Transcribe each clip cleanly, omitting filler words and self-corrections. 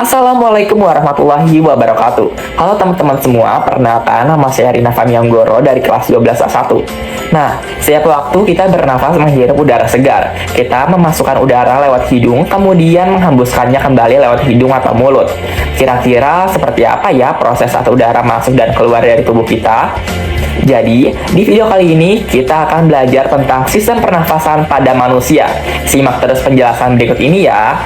Assalamualaikum warahmatullahi wabarakatuh. Halo teman-teman semua, perkenalkan nama saya Rina Famianggoro dari kelas 12A1. Nah, setiap waktu kita bernafas menghirup udara segar. Kita memasukkan udara lewat hidung, kemudian menghembuskannya kembali lewat hidung atau mulut. Kira-kira seperti apa ya proses saat udara masuk dan keluar dari tubuh kita? Jadi, di video kali ini kita akan belajar tentang sistem pernafasan pada manusia. Simak terus penjelasan berikut ini ya.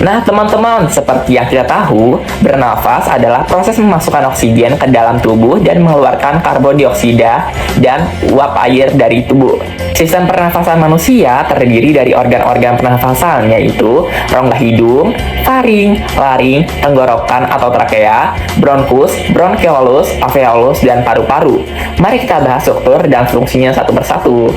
Nah teman-teman, seperti yang kita tahu, bernafas adalah proses memasukkan oksigen ke dalam tubuh dan mengeluarkan karbon dioksida dan uap air dari tubuh. Sistem pernafasan manusia terdiri dari organ-organ pernafasan, yaitu rongga hidung, faring, laring, tenggorokan atau trakea, bronkus, bronkeolus, alveolus, dan paru-paru. Mari kita bahas struktur dan fungsinya satu persatu.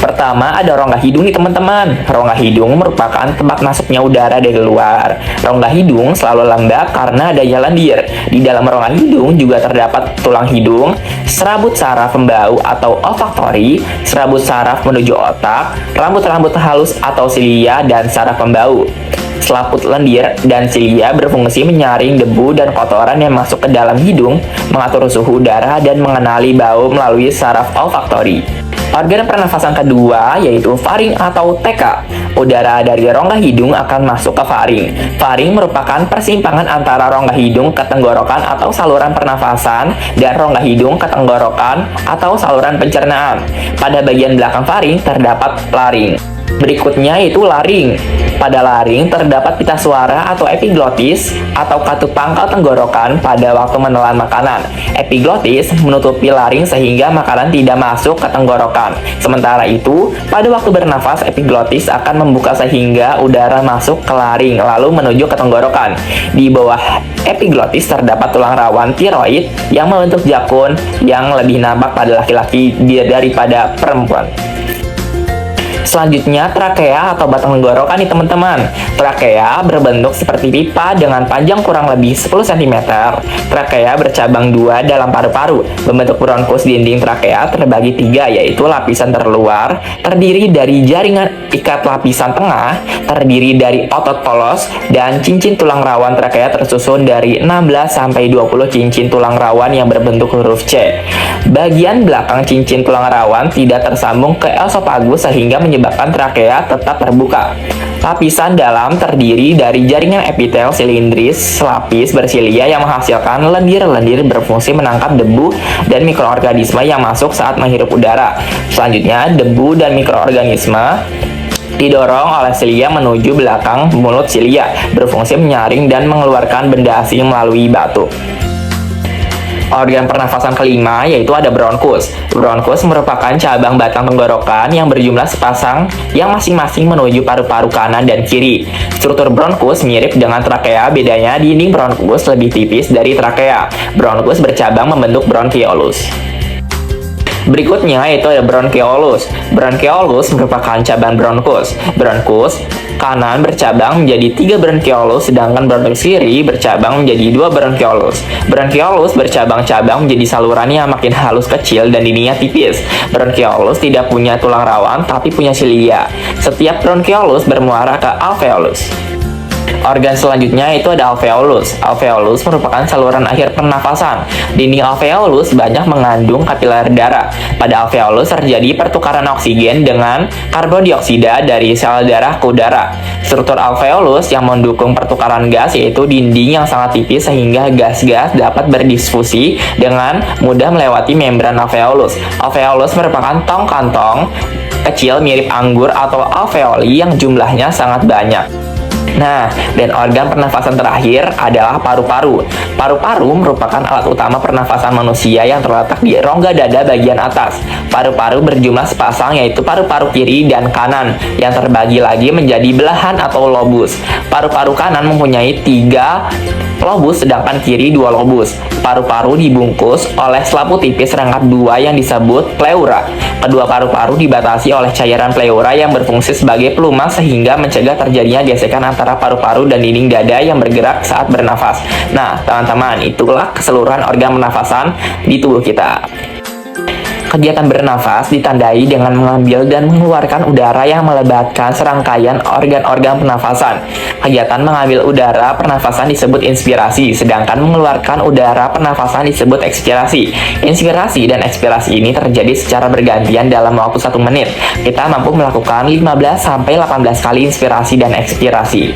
Pertama, ada rongga hidung nih teman-teman. Rongga hidung merupakan tempat masuknya udara dari luar. Rongga hidung selalu lembab karena adanya lendir. Di dalam rongga hidung juga terdapat tulang hidung, serabut saraf pembau atau olfaktori, serabut saraf menuju otak, rambut-rambut halus atau silia, dan saraf pembau. Selaput lendir dan silia berfungsi menyaring debu dan kotoran yang masuk ke dalam hidung, mengatur suhu udara, dan mengenali bau melalui saraf olfaktori. Organ pernafasan kedua yaitu faring atau TK. Udara dari rongga hidung akan masuk ke faring. Faring merupakan persimpangan antara rongga hidung ke tenggorokan atau saluran pernafasan dan rongga hidung ke tenggorokan atau saluran pencernaan. Pada bagian belakang faring terdapat laring. Berikutnya yaitu laring. Pada laring terdapat pita suara atau epiglotis atau katup pangkal tenggorokan pada waktu menelan makanan. Epiglotis menutupi laring sehingga makanan tidak masuk ke tenggorokan. Sementara itu, pada waktu bernafas epiglotis akan membuka sehingga udara masuk ke laring lalu menuju ke tenggorokan. Di bawah epiglotis terdapat tulang rawan tiroid yang membentuk jakun yang lebih nampak pada laki-laki daripada perempuan. Selanjutnya, trakea atau batang tenggorokan nih teman-teman. Trakea berbentuk seperti pipa dengan panjang kurang lebih 10 cm. Trakea bercabang dua dalam paru-paru. Membentuk bronkus dinding trakea terbagi tiga, yaitu lapisan terluar, terdiri dari jaringan ikat lapisan tengah, terdiri dari otot polos, dan cincin tulang rawan trakea tersusun dari 16-20 cincin tulang rawan yang berbentuk huruf C. Bagian belakang cincin tulang rawan tidak tersambung ke esofagus sehingga menyebabkan trakea tetap terbuka. Lapisan dalam terdiri dari jaringan epitel silindris selapis bersilia yang menghasilkan lendir-lendir berfungsi menangkap debu dan mikroorganisme yang masuk saat menghirup udara. Selanjutnya, debu dan mikroorganisme didorong oleh silia menuju belakang mulut silia, berfungsi menyaring dan mengeluarkan benda asing melalui batu. Organ pernafasan kelima yaitu ada bronkus. Bronkus merupakan cabang batang tenggorokan yang berjumlah sepasang yang masing-masing menuju paru-paru kanan dan kiri. Struktur bronkus mirip dengan trakea, bedanya dinding bronkus lebih tipis dari trakea. Bronkus bercabang membentuk bronkeolus. Berikutnya yaitu ada bronkeolus. Bronkeolus merupakan cabang bronkus. Bronkus kanan bercabang menjadi 3 bronkeolus, sedangkan bronkus kiri bercabang menjadi 2 bronkeolus. Bronkeolus bercabang-cabang menjadi saluran yang makin halus kecil dan dindingnya tipis. Bronkeolus tidak punya tulang rawan tapi punya silia. Setiap bronkeolus bermuara ke alveolus. Organ selanjutnya itu ada alveolus. Alveolus merupakan saluran akhir pernafasan. Dinding alveolus banyak mengandung kapiler darah. Pada alveolus terjadi pertukaran oksigen dengan karbon dioksida dari sel darah ke udara. Struktur alveolus yang mendukung pertukaran gas yaitu dinding yang sangat tipis sehingga gas-gas dapat berdisfusi dengan mudah melewati membran alveolus. Alveolus merupakan tong kantong kecil mirip anggur atau alveoli yang jumlahnya sangat banyak. Nah, dan organ pernafasan terakhir adalah paru-paru. Paru-paru merupakan alat utama pernafasan manusia yang terletak di rongga dada bagian atas. Paru-paru berjumlah sepasang yaitu paru-paru kiri dan kanan yang terbagi lagi menjadi belahan atau lobus. Paru-paru kanan mempunyai 3 lobus sedangkan kiri 2 lobus. Paru-paru dibungkus oleh selaput tipis rangkap 2 yang disebut pleura. Kedua paru-paru dibatasi oleh cairan pleura yang berfungsi sebagai pelumas sehingga mencegah terjadinya gesekan antara paru-paru dan dinding dada yang bergerak saat bernafas. Nah, teman-teman, itulah keseluruhan organ pernafasan di tubuh kita. Kegiatan bernafas ditandai dengan mengambil dan mengeluarkan udara yang melibatkan serangkaian organ-organ pernafasan. Kegiatan mengambil udara pernafasan disebut inspirasi, sedangkan mengeluarkan udara pernafasan disebut ekspirasi. Inspirasi dan ekspirasi ini terjadi secara bergantian dalam waktu 1 menit. Kita mampu melakukan 15-18 kali inspirasi dan ekspirasi.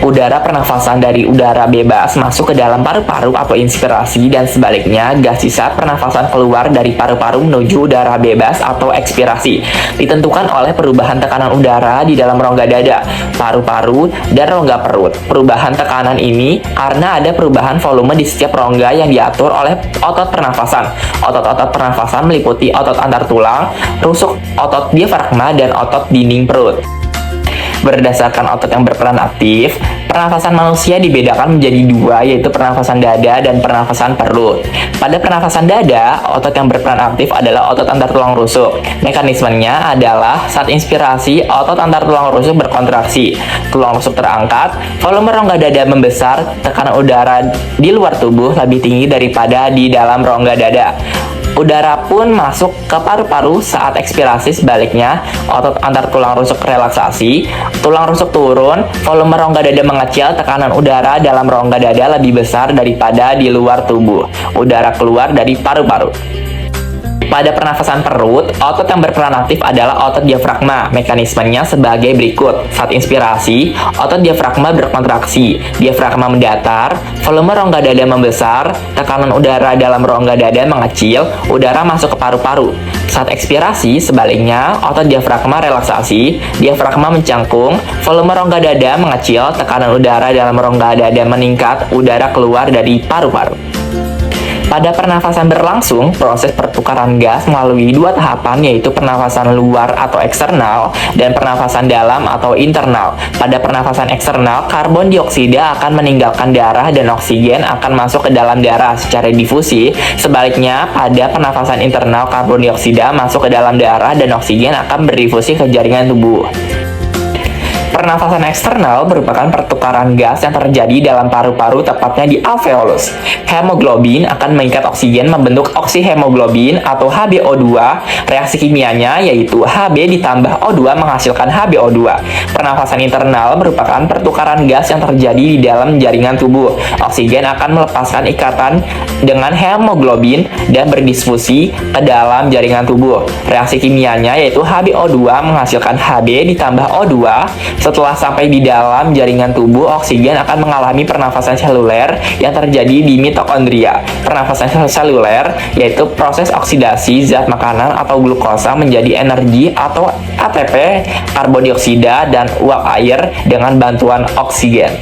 Udara pernafasan dari udara bebas masuk ke dalam paru-paru atau inspirasi, dan sebaliknya gas sisa pernafasan keluar dari paru-paru menuju udara bebas atau ekspirasi. Ditentukan oleh perubahan tekanan udara di dalam rongga dada, paru-paru, dan rongga perut. Perubahan tekanan ini karena ada perubahan volume di setiap rongga yang diatur oleh otot pernafasan. Otot-otot pernafasan meliputi otot antar tulang, rusuk, otot diafragma, dan otot dinding perut. Berdasarkan otot yang berperan aktif, pernafasan manusia dibedakan menjadi 2, yaitu pernafasan dada dan pernafasan perut. Pada pernafasan dada, otot yang berperan aktif adalah otot antar tulang rusuk. Mekanismenya adalah saat inspirasi, otot antar tulang rusuk berkontraksi, tulang rusuk terangkat, volume rongga dada membesar, tekanan udara di luar tubuh lebih tinggi daripada di dalam rongga dada. Udara pun masuk ke paru-paru saat ekspirasi. Sebaliknya, otot antar tulang rusuk relaksasi, tulang rusuk turun, volume rongga dada mengecil, tekanan udara dalam rongga dada lebih besar daripada di luar tubuh. Udara keluar dari paru-paru. Pada pernafasan perut, otot yang berperan aktif adalah otot diafragma. Mekanismenya sebagai berikut. Saat inspirasi, otot diafragma berkontraksi, diafragma mendatar, volume rongga dada membesar, tekanan udara dalam rongga dada mengecil, udara masuk ke paru-paru. Saat ekspirasi, sebaliknya, otot diafragma relaksasi, diafragma mencangkung, volume rongga dada mengecil, tekanan udara dalam rongga dada meningkat, udara keluar dari paru-paru. Pada pernafasan berlangsung, proses pertukaran gas melalui 2 tahapan, yaitu pernafasan luar atau eksternal dan pernafasan dalam atau internal. Pada pernafasan eksternal, karbon dioksida akan meninggalkan darah dan oksigen akan masuk ke dalam darah secara difusi. Sebaliknya, pada pernafasan internal, karbon dioksida masuk ke dalam darah dan oksigen akan berdifusi ke jaringan tubuh. Pernafasan eksternal merupakan pertukaran gas yang terjadi dalam paru-paru, tepatnya di alveolus. Hemoglobin akan mengikat oksigen membentuk oksihemoglobin atau HbO2. Reaksi kimianya yaitu Hb ditambah O2 menghasilkan HbO2. Pernafasan internal merupakan pertukaran gas yang terjadi di dalam jaringan tubuh. Oksigen akan melepaskan ikatan dengan hemoglobin dan berdisfusi ke dalam jaringan tubuh. Reaksi kimianya yaitu HbO2 menghasilkan Hb ditambah O2. Setelah sampai di dalam jaringan tubuh, oksigen akan mengalami pernafasan seluler yang terjadi di mitokondria. Pernafasan seluler yaitu proses oksidasi zat makanan atau glukosa menjadi energi atau ATP, karbon dioksida, dan uap air dengan bantuan oksigen.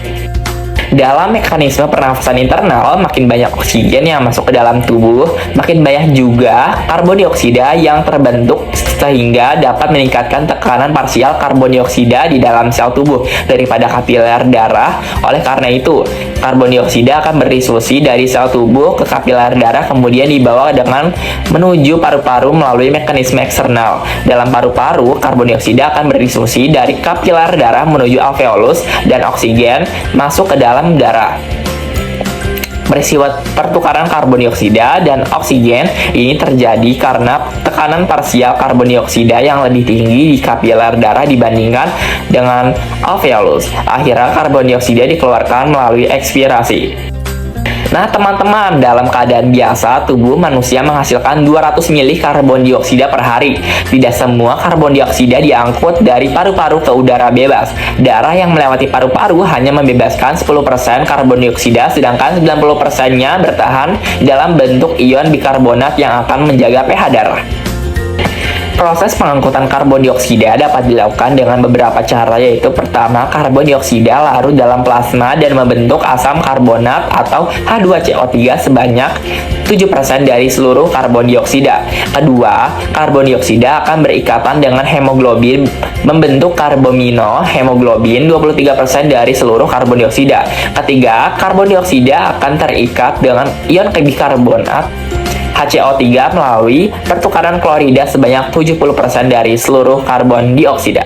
Dalam mekanisme pernafasan internal, makin banyak oksigen yang masuk ke dalam tubuh, makin banyak juga karbon dioksida yang terbentuk sehingga dapat meningkatkan tekanan parsial karbon dioksida di dalam sel tubuh daripada kapiler darah. Oleh karena itu, karbon dioksida akan berdiskusi dari sel tubuh ke kapiler darah, kemudian dibawa dengan menuju paru-paru melalui mekanisme eksternal. Dalam paru-paru, karbon dioksida akan berdiskusi dari kapiler darah menuju alveolus dan oksigen masuk ke dalam darah. Peristiwa pertukaran karbon dioksida dan oksigen ini terjadi karena tekanan parsial karbon dioksida yang lebih tinggi di kapiler darah dibandingkan dengan alveolus. Akhirnya karbon dioksida dikeluarkan melalui ekspirasi. Nah teman-teman, dalam keadaan biasa, tubuh manusia menghasilkan 200 mili karbon dioksida per hari. Tidak semua karbon dioksida diangkut dari paru-paru ke udara bebas. Darah yang melewati paru-paru hanya membebaskan 10% karbon dioksida, sedangkan 90%-nya bertahan dalam bentuk ion bikarbonat yang akan menjaga pH darah. Proses pengangkutan karbon dioksida dapat dilakukan dengan beberapa cara, yaitu pertama, karbon dioksida larut dalam plasma dan membentuk asam karbonat atau H2CO3 sebanyak 7% dari seluruh karbon dioksida. Kedua, karbon dioksida akan berikatan dengan hemoglobin membentuk karbamino hemoglobin 23% dari seluruh karbon dioksida. Ketiga, karbon dioksida akan terikat dengan ion bikarbonat HCO3 melalui pertukaran klorida sebanyak 70% dari seluruh karbon dioksida.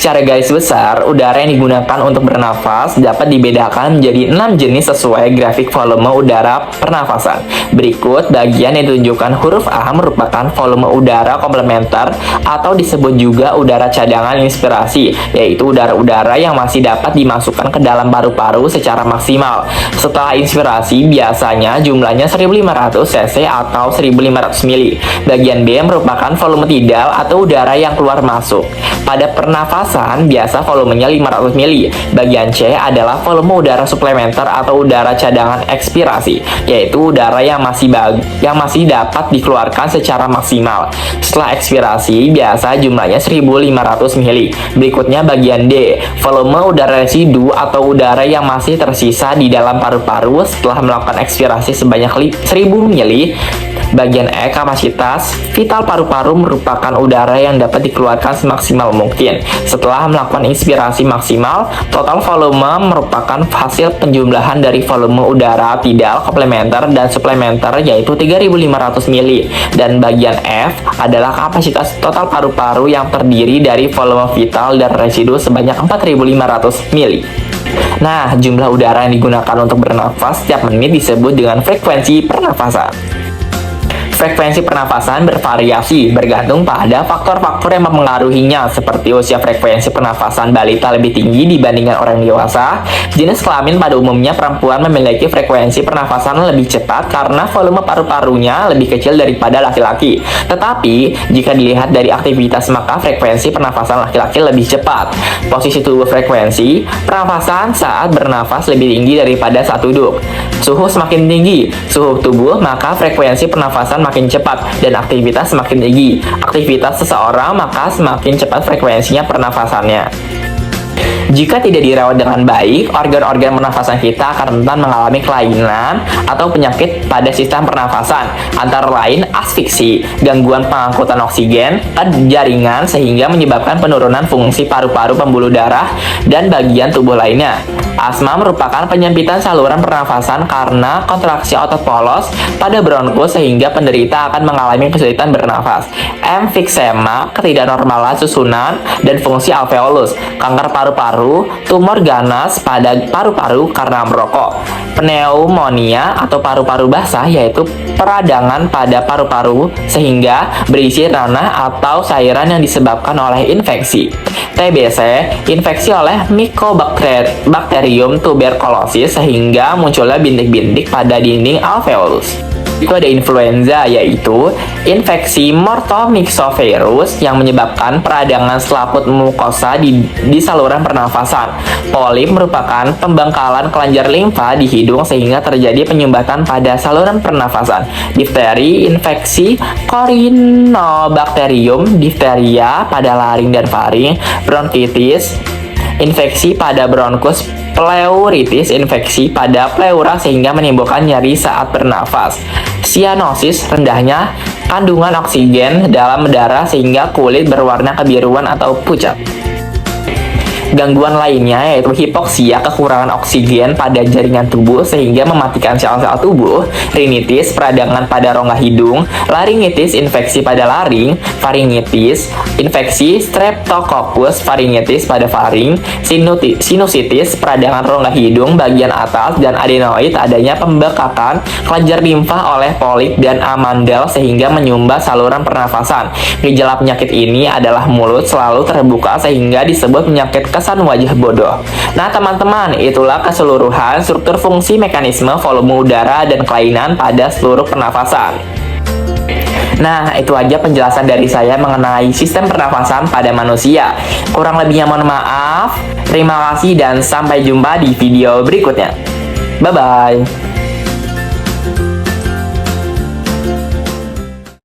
Secara garis besar, udara yang digunakan untuk bernafas dapat dibedakan menjadi 6 jenis sesuai grafik volume udara pernafasan. Berikut bagian yang ditunjukkan huruf A merupakan volume udara komplementer atau disebut juga udara cadangan inspirasi, yaitu udara-udara yang masih dapat dimasukkan ke dalam paru-paru secara maksimal. Setelah inspirasi, biasanya jumlahnya 1500 cc atau 1500 mili. Bagian B merupakan volume tidal atau udara yang keluar masuk. Pada pernafasan, biasa volumenya 500 mili. Bagian C adalah volume udara suplementer atau udara cadangan ekspirasi, yaitu udara yang masih dapat dikeluarkan secara maksimal. Setelah ekspirasi, biasa jumlahnya 1500 mili. Berikutnya bagian D, volume udara residu atau udara yang masih tersisa di dalam paru-paru setelah melakukan ekspirasi sebanyak 1000 mili. Bagian E, kapasitas vital paru-paru merupakan udara yang dapat dikeluarkan semaksimal mungkin. Setelah melakukan inspirasi maksimal, total volume merupakan hasil penjumlahan dari volume udara tidal, komplementer, dan suplementer, yaitu 3500 mili. Dan bagian F adalah kapasitas total paru-paru yang terdiri dari volume vital dan residu sebanyak 4500 mili. Nah, jumlah udara yang digunakan untuk bernafas setiap menit disebut dengan frekuensi pernafasan. Frekuensi pernafasan bervariasi bergantung pada faktor-faktor yang mempengaruhinya, seperti usia. Frekuensi pernafasan balita lebih tinggi dibandingkan orang dewasa. Jenis kelamin pada umumnya perempuan memiliki frekuensi pernafasan lebih cepat karena volume paru-parunya lebih kecil daripada laki-laki. Tetapi, jika dilihat dari aktivitas, maka frekuensi pernafasan laki-laki lebih cepat. Posisi tubuh frekuensi pernafasan saat bernafas lebih tinggi daripada saat duduk. Suhu semakin tinggi suhu tubuh, maka frekuensi pernafasan makin cepat dan aktivitas semakin tinggi aktivitas seseorang, maka semakin cepat frekuensinya pernafasannya. Jika tidak dirawat dengan baik, organ-organ pernafasan kita akan rentan mengalami kelainan atau penyakit pada sistem pernafasan, antara lain asfiksi, gangguan pengangkutan oksigen ke jaringan sehingga menyebabkan penurunan fungsi paru-paru, pembuluh darah, dan bagian tubuh lainnya. Asma merupakan penyempitan saluran pernafasan karena kontraksi otot polos pada bronkus sehingga penderita akan mengalami kesulitan bernafas. Emfisema, ketidaknormalan susunan dan fungsi alveolus, kanker paru-paru, tumor ganas pada paru-paru karena merokok, pneumonia atau paru-paru basah, yaitu peradangan pada paru-paru sehingga berisi ranah atau cairan yang disebabkan oleh infeksi. TBC, infeksi oleh Mycobacterium tuberculosis sehingga munculnya bintik-bintik pada dinding alveolus. Itu ada influenza, yaitu infeksi mortomyxovirus yang menyebabkan peradangan selaput mukosa di saluran pernafasan. Polip merupakan pembengkalan kelenjar limfa di hidung sehingga terjadi penyumbatan pada saluran pernafasan. Difteri, infeksi Corynebacterium difteria pada laring dan faring. Bronkitis, infeksi pada bronkus. Pleuritis, infeksi pada pleura sehingga menimbulkan nyeri saat bernafas. Sianosis, rendahnya kandungan oksigen dalam darah sehingga kulit berwarna kebiruan atau pucat. Gangguan lainnya yaitu hipoksia, kekurangan oksigen pada jaringan tubuh sehingga mematikan sel-sel tubuh. Rinitis, peradangan pada rongga hidung. Laringitis, infeksi pada laring. Faringitis, infeksi Streptococcus pharyngitis pada faring. Sinusitis, peradangan rongga hidung bagian atas. Dan adenoid, adanya pembekakan kelenjar limfa oleh polip dan amandel sehingga menyumbat saluran pernafasan. Gejala penyakit ini adalah mulut selalu terbuka sehingga disebut penyakit kesan wajah bodoh. Nah teman-teman, itulah keseluruhan struktur fungsi mekanisme volume udara dan kelainan pada seluruh pernafasan. Nah, itu aja penjelasan dari saya mengenai sistem pernafasan pada manusia. Kurang lebihnya mohon maaf. Terima kasih dan sampai jumpa di video berikutnya. Bye-bye.